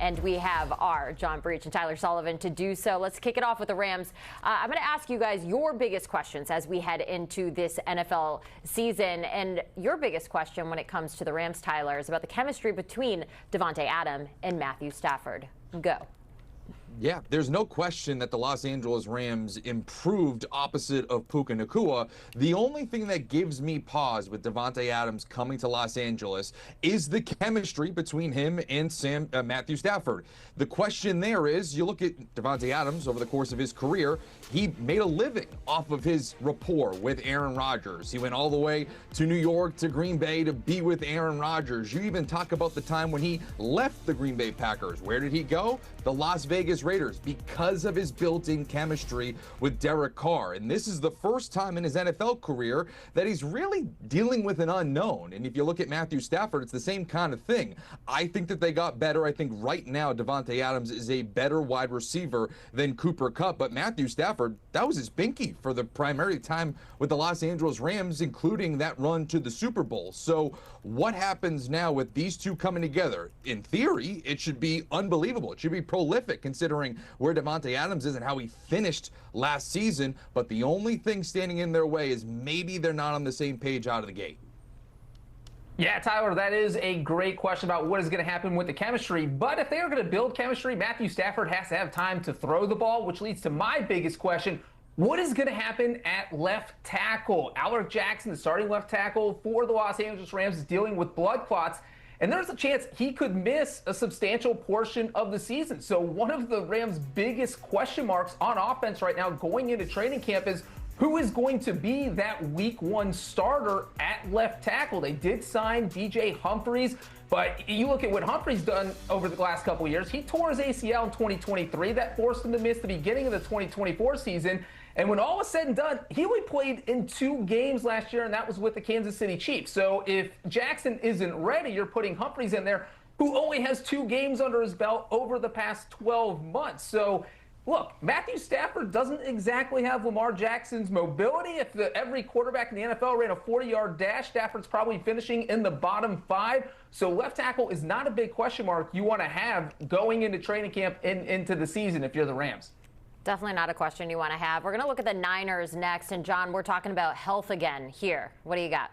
and we have our John Breech and Tyler Sullivan to do so. Let's kick it off with the Rams. I'm going to ask you guys your biggest questions as we head into this NFL season. And your biggest question when it comes to the Rams, Tyler, is about the chemistry between Davante Adams and Matthew Stafford. Go. Yeah, there's no question that the Los Angeles Rams improved opposite of Puka Nacua. The only thing that gives me pause with Davante Adams coming to Los Angeles is the chemistry between him and Matthew Stafford. The question there is, you look at Davante Adams over the course of his career, he made a living off of his rapport with Aaron Rodgers. He went all the way to New York, to Green Bay to be with Aaron Rodgers. You even talk about the time when he left the Green Bay Packers. Where did he go? The Las Vegas Raiders, because of his built-in chemistry with Derek Carr. And this is the first time in his NFL career that he's really dealing with an unknown. And if you look at Matthew Stafford, it's the same kind of thing. I think that they got better. I think right now Davante Adams is a better wide receiver than Cooper Kupp. But Matthew Stafford, that was his binky for the primary time with the Los Angeles Rams, including that run to the Super Bowl. So what happens now with these two coming together? In theory, it should be unbelievable. It should be prolific considering where Davante Adams is and how he finished last season. But the only thing standing in their way is maybe they're not on the same page out of the gate. Yeah, Tyler, that is a great question about what is going to happen with the chemistry. But if they are going to build chemistry, Matthew Stafford has to have time to throw the ball, which leads to my biggest question. What is going to happen at left tackle? Alec Jackson, the starting left tackle for the Los Angeles Rams, is dealing with blood clots. And there's a chance he could miss a substantial portion of the season. So one of the Rams' biggest question marks on offense right now going into training camp is who is going to be that week one starter at left tackle. They did sign DJ Humphries, but you look at what Humphries done over the last couple of years. He tore his ACL in 2023. That forced him to miss the beginning of the 2024 season. And when all was said and done, he only played in 2 games last year, and that was with the Kansas City Chiefs. So if Jackson isn't ready, you're putting Humphries in there, who only has 2 games under his belt over the past 12 months. So look, Matthew Stafford doesn't exactly have Lamar Jackson's mobility. If every quarterback in the NFL ran a 40-yard dash, Stafford's probably finishing in the bottom 5. So left tackle is not a big question mark you want to have going into training camp and into the season if you're the Rams. Definitely not a question you want to have. We're going to look at the Niners next. And, John, we're talking about health again here. What do you got?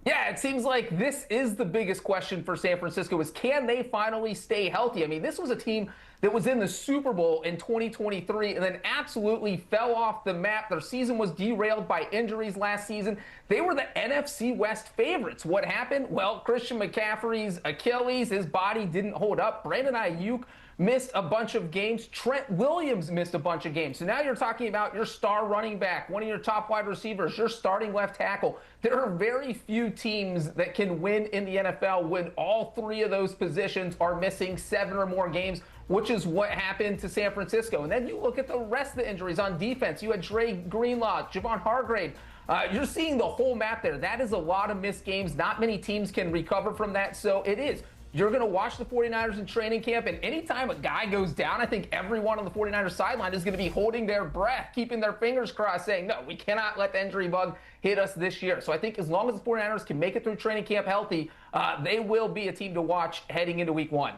Yeah, it seems like this is the biggest question for San Francisco is can they finally stay healthy? I mean, this was a team that was in the Super Bowl in 2023 and then absolutely fell off the map. Their season was derailed by injuries last season. They were the NFC West favorites. What happened? Well, Christian McCaffrey's Achilles, his body didn't hold up. Brandon Ayuk missed a bunch of games. Trent Williams missed a bunch of games. So now you're talking about your star running back, one of your top wide receivers, your starting left tackle. There are very few teams that can win in the NFL when all 3 of those positions are missing 7 or more games, which is what happened to San Francisco. And then you look at the rest of the injuries on defense. You had Dre Greenlaw, Javon Hargrave. You're seeing the whole map there. That is a lot of missed games. Not many teams can recover from that. So it is. You're going to watch the 49ers in training camp, and anytime a guy goes down, I think everyone on the 49ers sideline is going to be holding their breath, keeping their fingers crossed, saying, no, we cannot let the injury bug hit us this year. So I think as long as the 49ers can make it through training camp healthy, they will be a team to watch heading into week 1.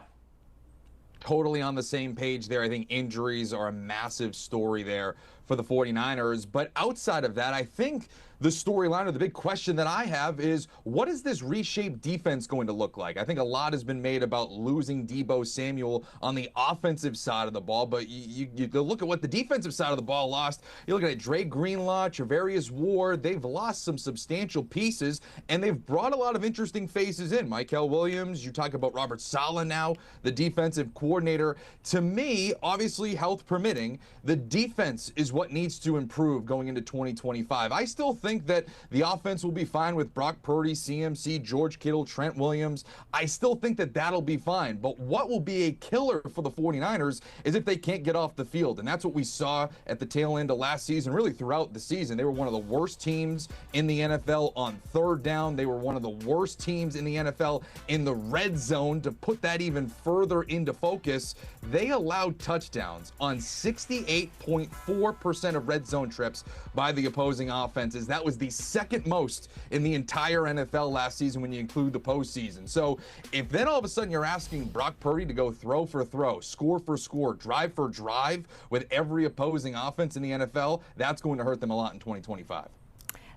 Totally on the same page there. I think injuries are a massive story there for the 49ers. But outside of that, I think the storyline or the big question that I have is, what is this reshaped defense going to look like? I think a lot has been made about losing Deebo Samuel on the offensive side of the ball, but you look at what the defensive side of the ball lost. You look at Dre Greenlaw, Travarius Ward. They've lost some substantial pieces, and they've brought a lot of interesting faces in. Michael Williams, you talk about Robert Saleh now, the defensive coordinator. To me, obviously, health permitting, the defense is what needs to improve going into 2025. I still think that the offense will be fine with Brock Purdy, CMC, George Kittle, Trent Williams. I still think that that'll be fine. But what will be a killer for the 49ers is if they can't get off the field. And that's what we saw at the tail end of last season, really throughout the season. They were one of the worst teams in the NFL on 3rd down. They were one of the worst teams in the NFL in the red zone. To put that even further into focus, they allowed touchdowns on 68.4% 40% of red zone trips by the opposing offenses. That was the second most in the entire NFL last season when you include the postseason. So if then all of a sudden you're asking Brock Purdy to go throw for throw, score for score, drive for drive with every opposing offense in the NFL, that's going to hurt them a lot in 2025.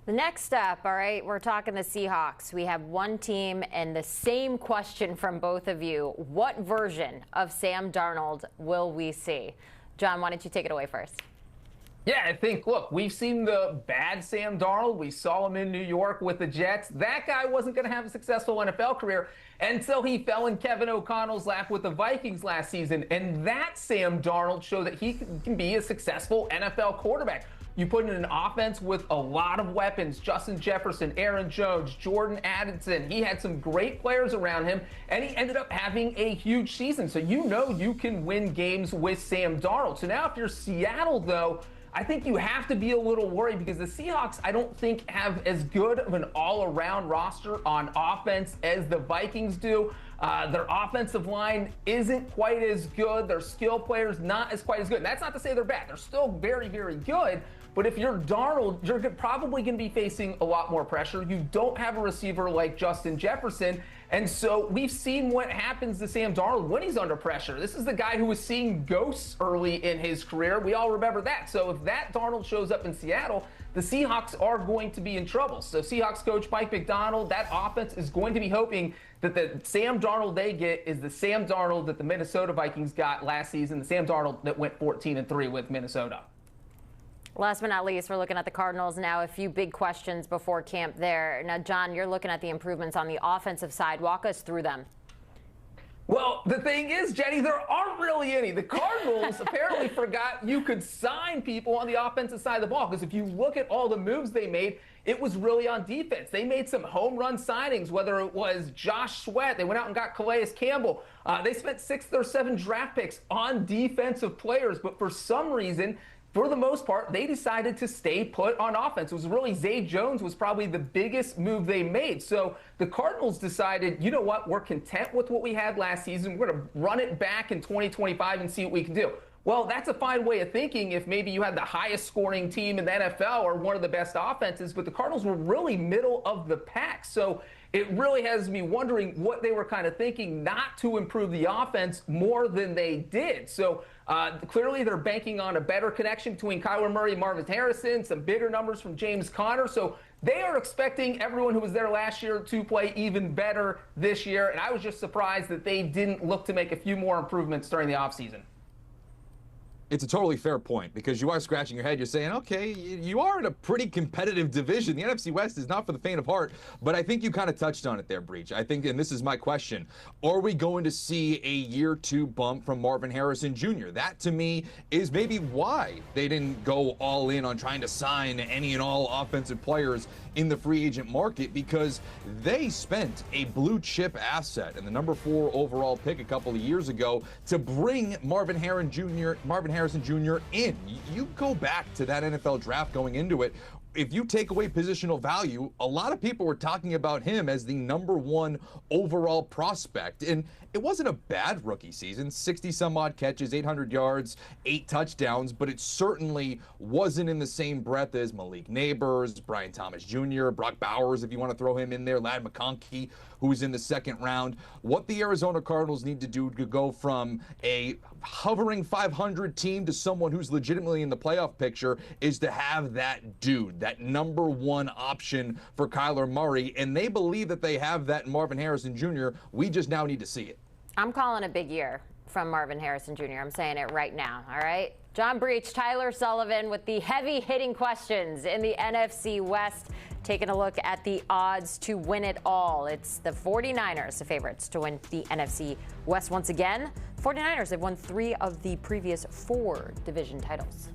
The next step, all right, we're talking the Seahawks. We have one team and the same question from both of you. What version of Sam Darnold will we see? John, why don't you take it away first? Yeah, I think, look, we've seen the bad Sam Darnold. We saw him in New York with the Jets. That guy wasn't going to have a successful NFL career until he fell in Kevin O'Connell's lap with the Vikings last season. And that Sam Darnold showed that he can be a successful NFL quarterback. You put in an offense with a lot of weapons, Justin Jefferson, Aaron Jones, Jordan Addison. He had some great players around him, and he ended up having a huge season. So you know you can win games with Sam Darnold. So now if you're Seattle, though, I think you have to be a little worried because the Seahawks, I don't think, have as good of an all-around roster on offense as the Vikings do. Their offensive line isn't quite as good. Their skill players not as quite as good. And that's not to say they're bad. They're still very, very good. But if you're Darnold, you're probably going to be facing a lot more pressure. You don't have a receiver like Justin Jefferson. And so we've seen what happens to Sam Darnold when he's under pressure. This is the guy who was seeing ghosts early in his career. We all remember that. So if that Darnold shows up in Seattle, the Seahawks are going to be in trouble. So Seahawks coach Mike McDonald, that offense is going to be hoping that the Sam Darnold they get is the Sam Darnold that the Minnesota Vikings got last season, the Sam Darnold that went 14-3 with Minnesota. Last but not least, we're looking at the Cardinals now. A few big questions before camp there. Now, John, you're looking at the improvements on the offensive side. Walk us through them. Well, the thing is, Jenny, there aren't really any. The Cardinals apparently forgot you could sign people on the offensive side of the ball, because if you look at all the moves they made, it was really on defense. They made some home run signings, whether it was Josh Sweat. They went out and got Calais Campbell. They spent 6 or 7 draft picks on defensive players, but for some reason, for the most part, they decided to stay put on offense. It was really Zay Jones was probably the biggest move they made. So the Cardinals decided, you know what, we're content with what we had last season. We're going to run it back in 2025 and see what we can do. Well, that's a fine way of thinking if maybe you had the highest scoring team in the NFL or one of the best offenses, but the Cardinals were really middle of the pack. So it really has me wondering what they were kind of thinking not to improve the offense more than they did. So clearly they're banking on a better connection between Kyler Murray and Marvin Harrison, some bigger numbers from James Conner. So they are expecting everyone who was there last year to play even better this year. And I was just surprised that they didn't look to make a few more improvements during the offseason. It's a totally fair point, because you are scratching your head. You're saying, okay, you are in a pretty competitive division. The NFC West is not for the faint of heart, but I think you kind of touched on it there, Breech. I think, and this is my question, are we going to see a year 2 bump from Marvin Harrison Jr.? That, to me, is maybe why they didn't go all in on trying to sign any and all offensive players in the free agent market, because they spent a blue chip asset and the number 4 overall pick a couple of years ago to bring Marvin Harrison Jr. in. You go back to that NFL draft going into it. If you take away positional value, a lot of people were talking about him as the number 1 overall prospect. And it wasn't a bad rookie season, 60 some odd catches, 800 yards, 8 touchdowns, but it certainly wasn't in the same breath as Malik Neighbors, Brian Thomas Jr., Brock Bowers, if you want to throw him in there, Ladd McConkey, who was in the 2nd round. What the Arizona Cardinals need to do to go from a hovering 500 team to someone who's legitimately in the playoff picture is to have that dude, that number 1 option for Kyler Murray, and they believe that they have that in Marvin Harrison Jr. We just now need to see it. I'm calling a big year from Marvin Harrison Jr. I'm saying it right now, all right? John Breech, Tyler Sullivan with the heavy-hitting questions in the NFC West, taking a look at the odds to win it all. It's the 49ers, the favorites to win the NFC West once again. 49ers have won 3 of the previous 4 division titles.